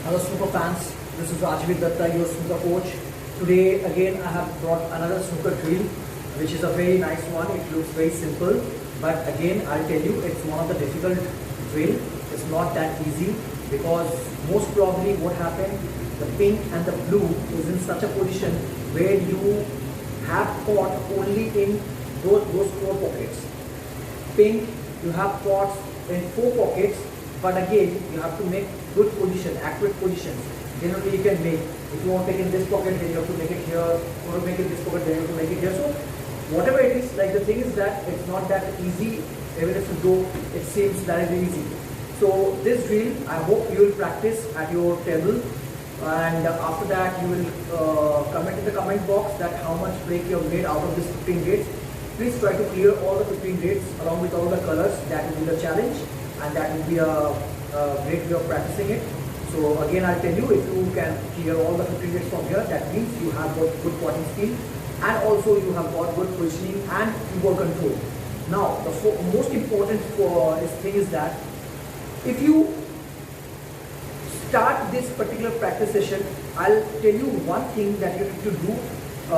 Hello snooker fans, this is Rajveer Datta, your snooker coach. Today again I have brought another snooker drill which is a very nice one. It looks very simple, but again I'll tell you it's one of the difficult drill. It's not that easy because most probably what happened, the pink and the blue is in such a position where you have caught only in those 4 pockets. Pink, you have caught in 4 pockets, but again you have to make good position, accurate positions. Then only you can make. If you want to make it in this pocket, then you have to make it here. If you want to make it in this pocket, then you have to make it here. So whatever it is, like the thing is that it's not that easy. Even if you do, it seems that is easy. So this drill, I hope you will practice at your table, and after that you will comment in the comment box that how much break you have made out of this 15 gates. Please try to clear all the 15 gates along with all the colors. That will be the challenge, and that will be a great way of practicing it. So again I'll tell you, if you can clear all the 15 gates from here, that means you have got good potting skill and also you have got good positioning and ball control. Now the most important for this thing is that if you start this particular practice session, I'll tell you one thing that you need to do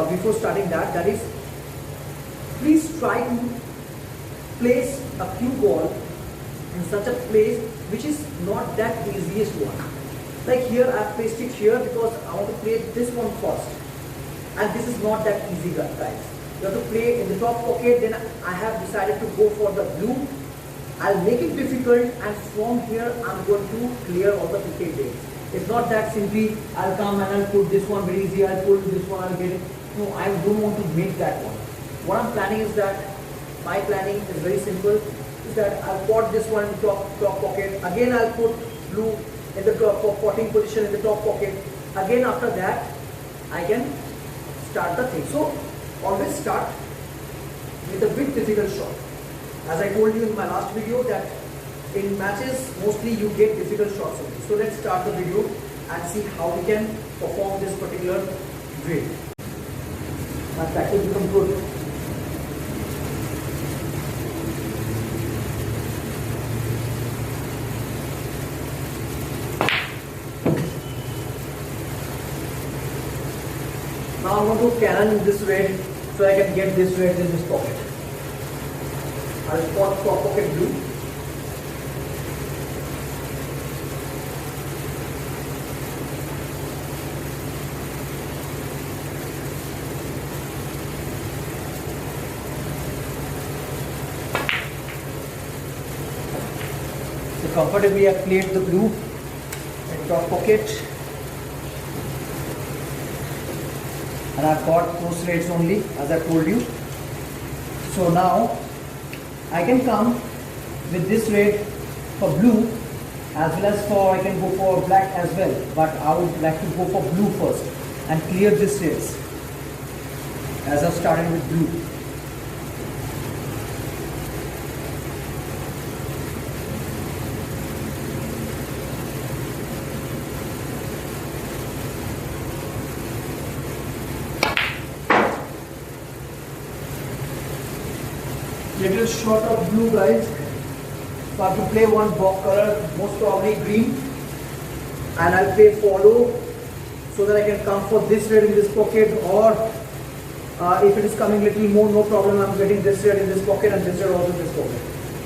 before starting that, that is please try to place a cue ball in such a place which is not that easiest one. Like here I have placed it here because I want to play this one first, and this is not that easy guys. You have to play in the top pocket, then I have decided to go for the blue. I'll make it difficult, and from here I'm going to clear all the 15 days. It's not that simply I'll come and I'll put this one very easy, I'll pull this one, I'll get it. No, I don't want to make that one. What I'm planning is that, my planning is very simple, is that I'll put this one in the top pocket. Again I'll put blue in the potting position in the top pocket. Again after that, I can start the thing. So always start with a bit difficult shot. As I told you in my last video that in matches, mostly you get difficult shots only. So let's start the video and see how we can perform this particular drill. My practice becomes good. Now I want to cannon this way so I can get this red in this pocket. I'll spot top pocket blue. So comfortably I played the blue in top pocket. And I've got those reds only, as I told you. So now I can come with this red for blue, as well as I can go for black as well, but I would like to go for blue first and clear this reds as I've started with blue. Little short of blue guys, so I have to play one box color, most probably green, and I'll play follow so that I can come for this red in this pocket, or if it is coming little more, no problem, I'm getting this red in this pocket and this red also in this pocket.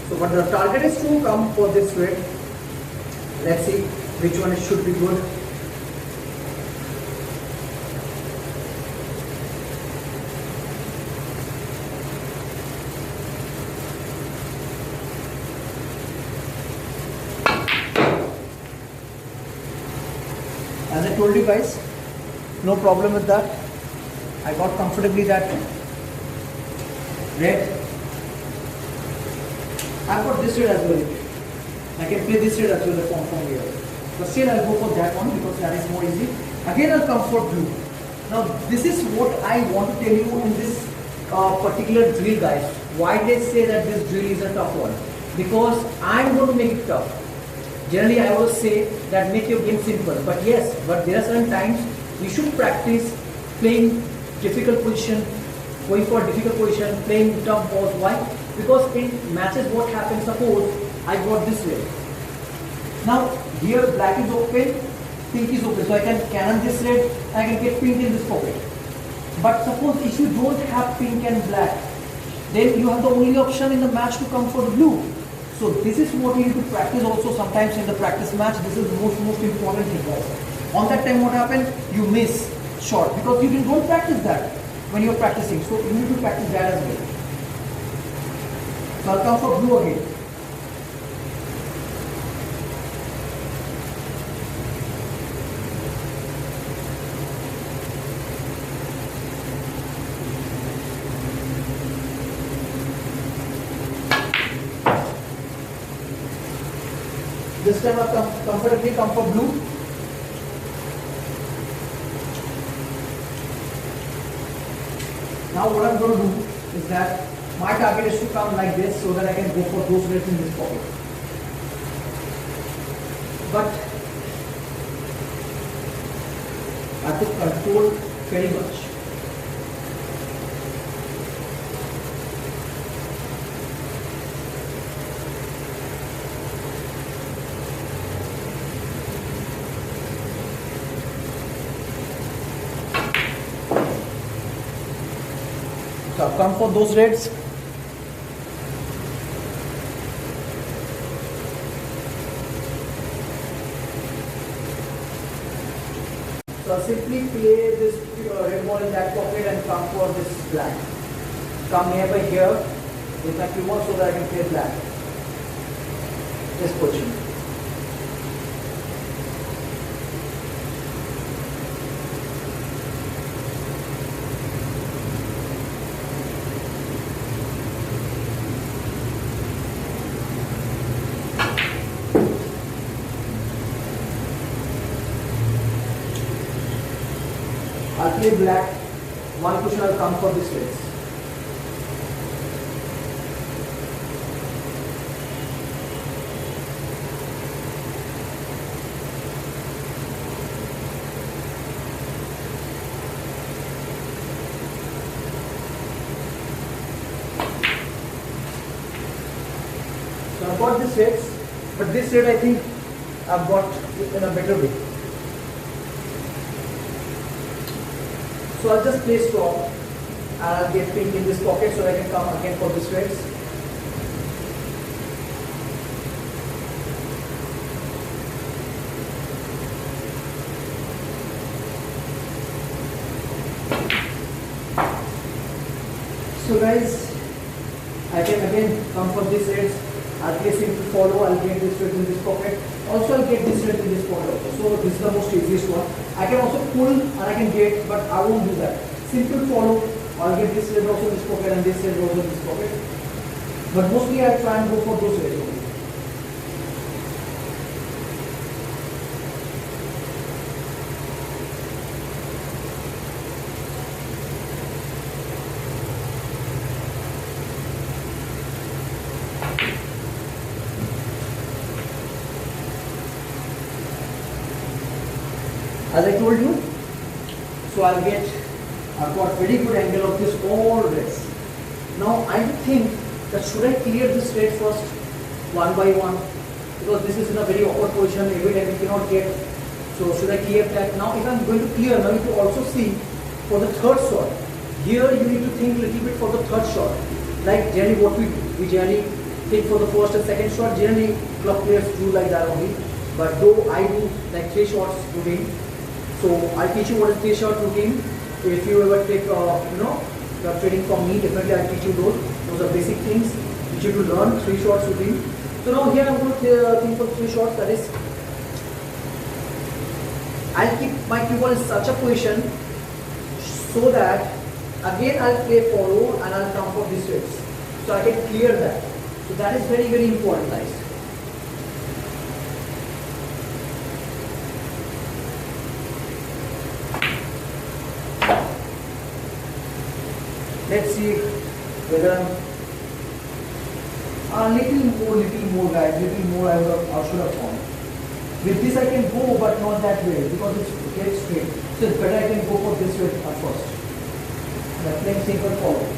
So but the target is to come for this red. Let's see which one it should be good. As I told you guys, no problem with that. I got comfortably that red. I've got this red as well. I can play this red as well from here. But still I'll go for that one because that is more easy. Again I'll come for blue. Now this is what I want to tell you in this particular drill guys. Why they say that this drill is a tough one? Because I'm going to make it tough. Generally, I always say that make your game simple, but yes, but there are certain times you should practice playing difficult position, going for difficult position, playing tough balls. Why? Because in matches what happens, suppose I got this way. Now here black is open pink is okay. So I can cannon this red, I can get pink in this pocket. But suppose if you don't have pink and black, then you have the only option in the match to come for the blue. So this is what you need to practice also sometimes in the practice match. This is the most important thing, guys. On that time what happened? You miss shot because you don't practice that when you're practicing. So you need to practice that as well. So I'll come for blue again. This time I'll comfortably come for blue. Now what I'm going to do is that my target is to come like this so that I can go for those reds in this pocket. But I have to control very much. So I've come for those reds. So I'll simply play this red ball in that pocket and come for this black. Come nearby here with my cue ball so that I can play black. This position. I'll play black, one cushion I'll come for this reds. So I've got this reds, but this red I think I've got in a better way. So I'll just play strong and I'll get pink in this pocket so I can come again for this reds. So guys, I can again come for this reds. I'll play simple follow, I'll get this red in this pocket. Also I'll get this red in this pocket also. So this is the most easiest one. I can also pull and I can get, but I won't do that. Simple follow, I'll get this red also in this pocket and this red also in this pocket. But mostly I try and go for those reds only. As I told you, so I've got very good angle of this all reds. Now I think that should I clear this red first, one by one, because this is in a very awkward position, every time we cannot get. So should I clear that? Now if I'm going to clear, now you need to also see for the third shot. Here you need to think a little bit for the third shot. Like generally what we do, we generally think for the first and second shot, generally club players do like that only. But though I do like 3 shots routine. So I'll teach you what is 3-shot routine. If you ever take, you're training from me, definitely I'll teach you those. Those are basic things which you to learn, 3 shots routine. So now here I'm going to think for 3 shots. That is, I'll keep my cue ball in such a position so that again I'll play follow and I'll come for this reds. So I can clear that. So that is very, very important, guys. Let's see whether I'm little more guys, little more I should have gone. With this I can go but not that way because it's get straight. So it's better I can go for this way at first. The playing simple follow.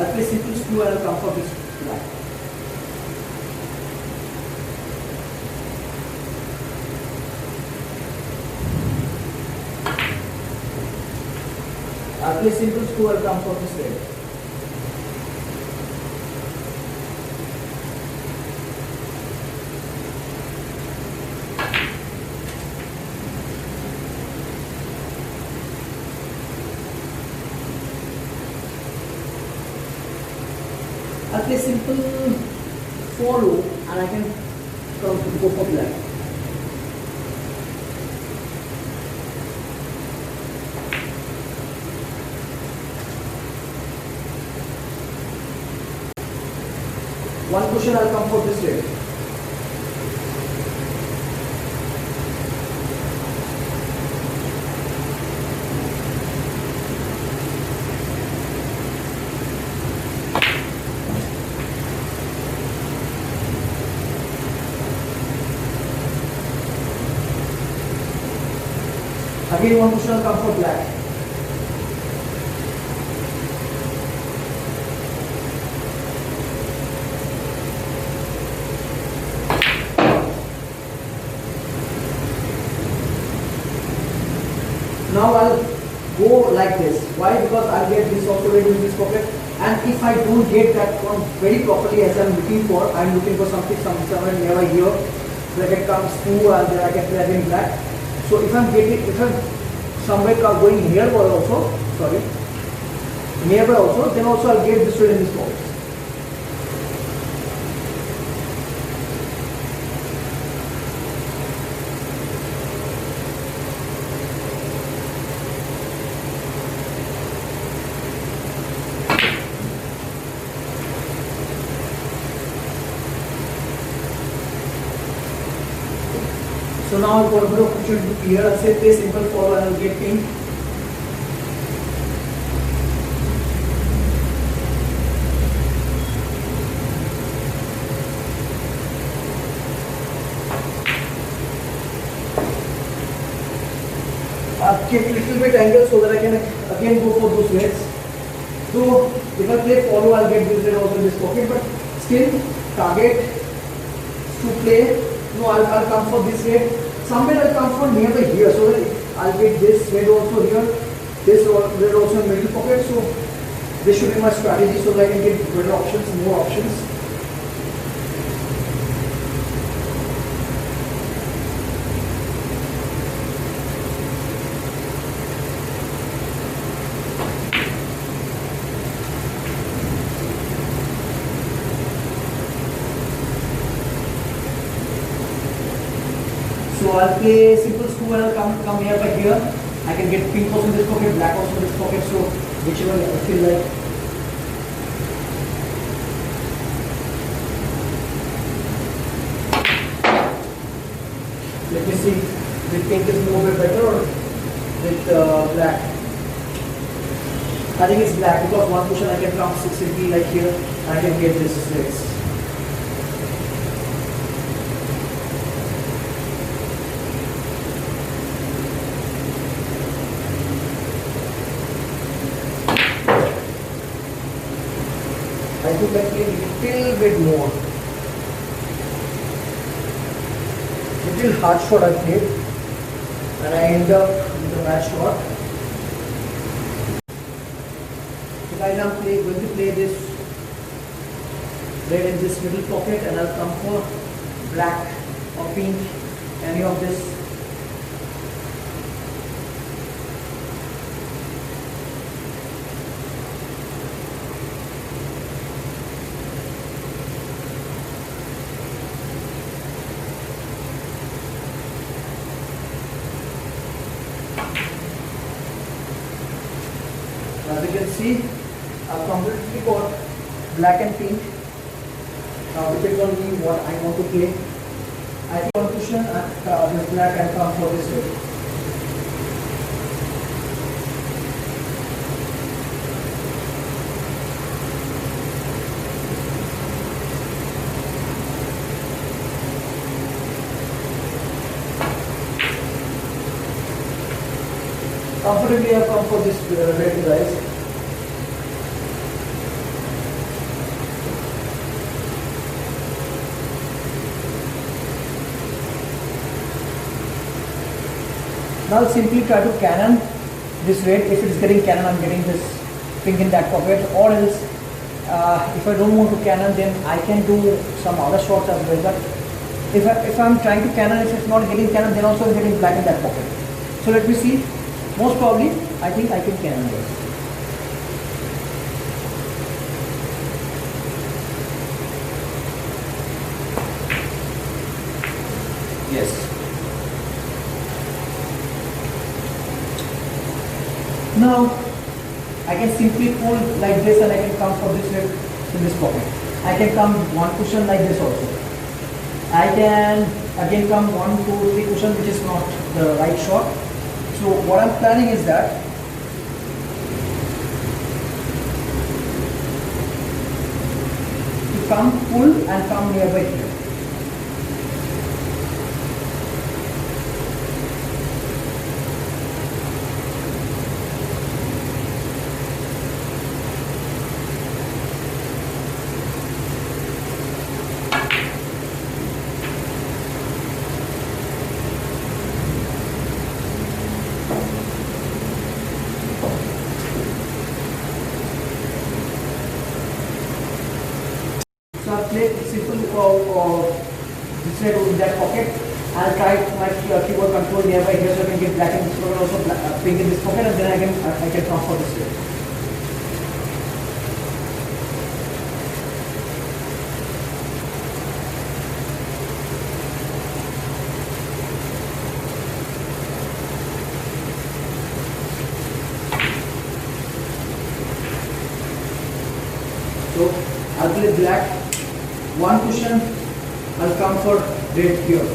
I'll play simple screw and I'll come for this black. I'll play simple screw and come for this red. I'll play simple follow and I can go for black. One cushion I'll come for this red. Again one cushion I'll come for black. Now I'll go like this. Why? Because I'll get this also ready in this pocket. And if I don't get that one very properly as I'm looking for something somewhere nearby here, so I can come through and then I can play again black. So if I'm somewhere going nearby also, nearby also, then also I'll get this red in this pocket. So now I've got a bit of opportunity here. I'll say play simple follow and I'll get pink. I'll keep a little bit angle so that I can again go for those reds. So if I play follow, I'll get this red also in this pocket, but still target to play. No, I'll come for this red. Somewhere I'll come for nearby here, so that I'll get this red also here, this red also in middle pocket. So this should be my strategy, so that I can get better options, more options. So I'll play simple screw and I'll come here by here. I can get pink also in this pocket, black also in this pocket, so whichever I feel like. Let me see if pink is more better or with black. I think it's black because one cushion I can come simply like here and I can get this reds. I think I play a little bit more. Little hard shot I played and I end up with a bad shot. So guys, I'm going to play this red in this middle pocket and I'll come for black or pink, any of this. As you can see, I've completely got black and pink. Now depends on me what I want to play. I think one cushion and this black and come for this red. Comfortably I have come for this red, guys. Now I'll simply try to Canon this red. If it is getting Canon, I'm getting this pink in that pocket. Or else, if I don't want to Canon, then I can do some other shots as well. But if I'm trying to Canon, if it's not getting Canon, then also I'm getting black in that pocket. So let me see. Most probably, I think I can Canon this. Yes. Now I can simply pull like this and I can come for this red in this pocket. I can come one cushion like this also. I can again come 1, 2, 3 cushion, which is not the right shot. So what I'm planning is that to come pull and come nearby here. So I'll play simple this side in that pocket. I'll try my keyboard control nearby here so I can get black in this pocket, also black, pink in this pocket, and then I can transfer this way. So I'll play black. One cushion, I'll come for red here.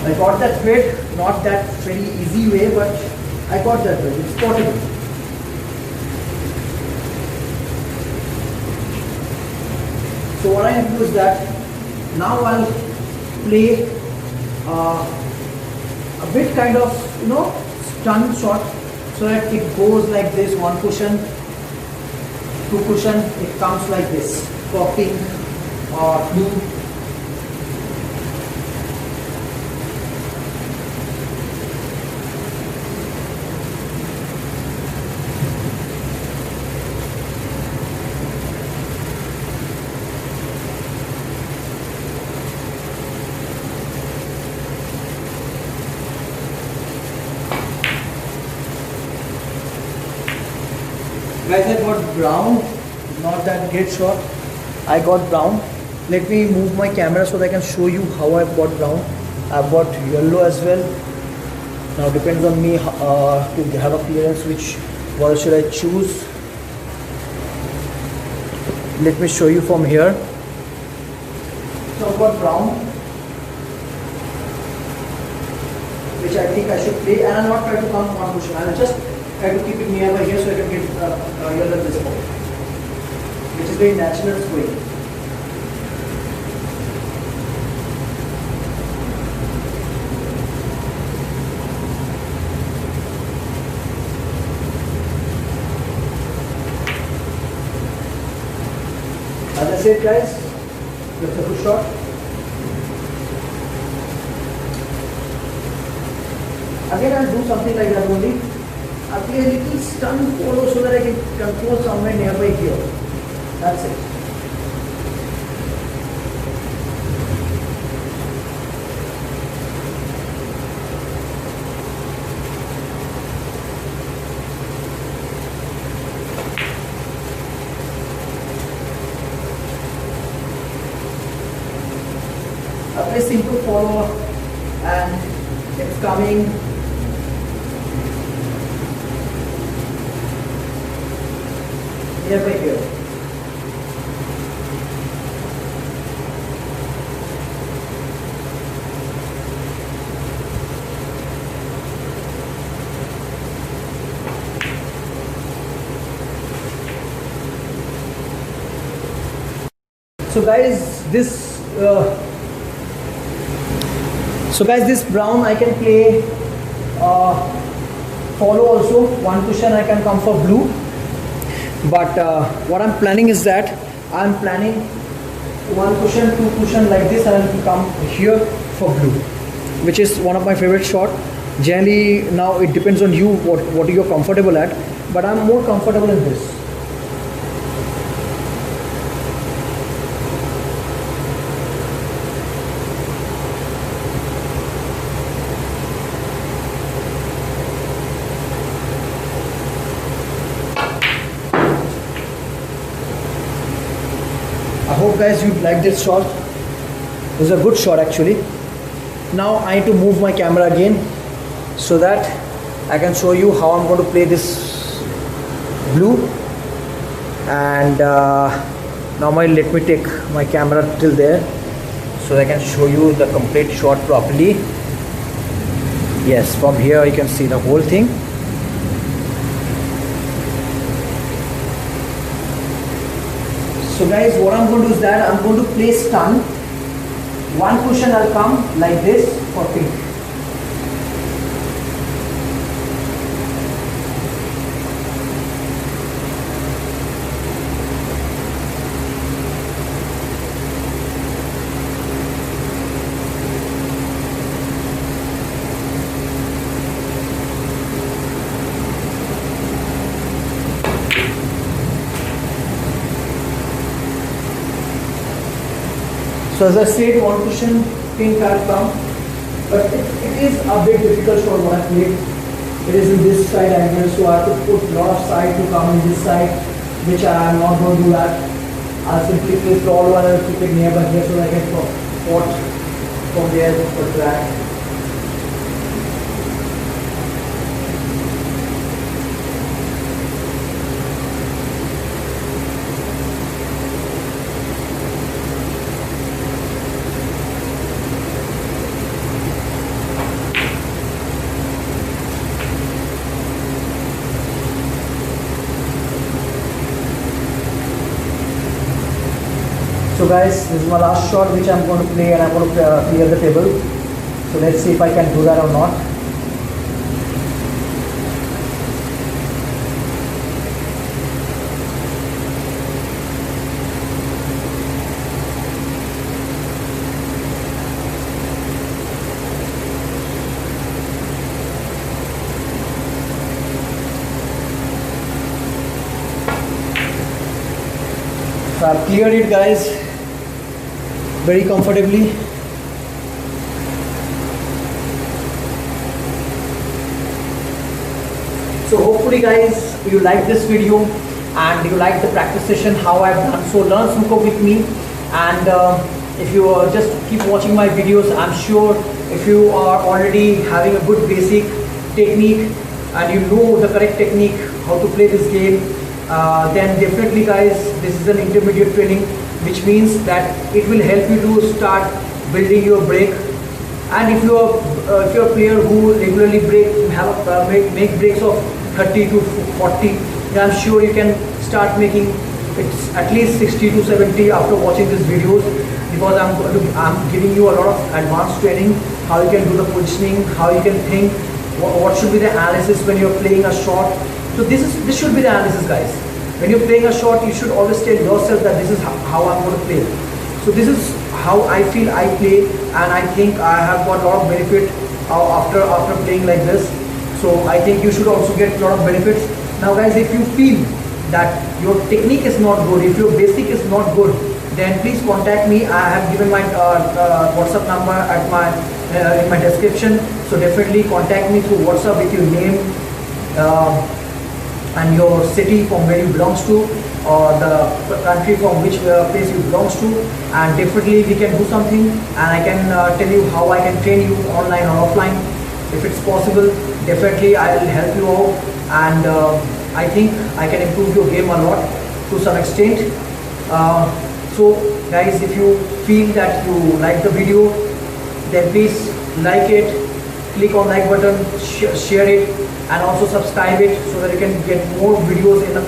I got that weight, not that very easy way, but I got that weight, it's possible. So what I have to do is that now I'll play a bit kind of, stun shot, so that it goes like this, one cushion, two cushion, it comes like this, for pink or blue. Guys, I got brown, not that great shot. I got brown. Let me move my camera so that I can show you how I've got brown. I've got yellow as well. Now depends on me to have a clearance which what should I choose. Let me show you from here. So I've got brown, which I think I should play, and I'll not try to come one cushion. I'll just try to keep it nearby here so I can get yellow this point, which is very natural way. As I said, guys, that's a good shot. Again, I'll do something like that only. I'll play a little stun follow so that I can control somewhere nearby here. That's it. I'll play simple follow and it's coming. Nearby here. So guys, this brown I can play follow also. One cushion I can come for blue, but what I'm planning is that I'm planning one cushion, two cushion like this, and I'll come here for blue, which is one of my favorite shot. Generally, now it depends on you what you're comfortable at, but I'm more comfortable in this. I hope guys you like this shot. This is a good shot actually. Now I need to move my camera again so that I can show you how I'm going to play this blue. And normally let me take my camera till there so that I can show you the complete shot properly. Yes, from here you can see the whole thing. So guys, what I'm going to do is that I'm going to play stun. One cushion I'll come like this for pink. So as I said, one cushion pink I'll come, but it is a bit difficult for what I played. It is in this side angle, so I have to put a lot of side to come in this side, which I am not going to do that. I'll simply place the all one and keep it nearby here so that I can pot from there for drag. So guys, this is my last shot which I'm going to play, and I'm going to clear the table. So let's see if I can do that or not. So I've cleared it guys, very comfortably. So hopefully guys you like this video and you like the practice session how I've done. So learn snooker with me, and if you just keep watching my videos, I'm sure if you are already having a good basic technique and you know the correct technique how to play this game, then definitely guys this is an intermediate training, which means that it will help you to start building your break. And if you're a player who regularly make breaks of 30 to 40, then I'm sure you can start making it's at least 60 to 70 after watching these videos, because I'm giving you a lot of advanced training, how you can do the positioning, how you can think, what should be the analysis when you're playing a shot. So this should be the analysis guys. When you're playing a shot, you should always tell yourself that this is how I'm going to play. So this is how I feel I play, and I think I have got a lot of benefit after playing like this. So I think you should also get a lot of benefits. Now guys, if you feel that your technique is not good, if your basic is not good, then please contact me. I have given my WhatsApp number at in my description. So definitely contact me through WhatsApp with your name and your city from where you belongs to, or the country from which place you belongs to, and definitely we can do something, and I can tell you how I can train you online or offline. If it's possible, definitely I will help you out, and I think I can improve your game a lot to some extent. So guys, if you feel that you like the video, then please like it, click on like button, share it, and also subscribe it so that you can get more videos in the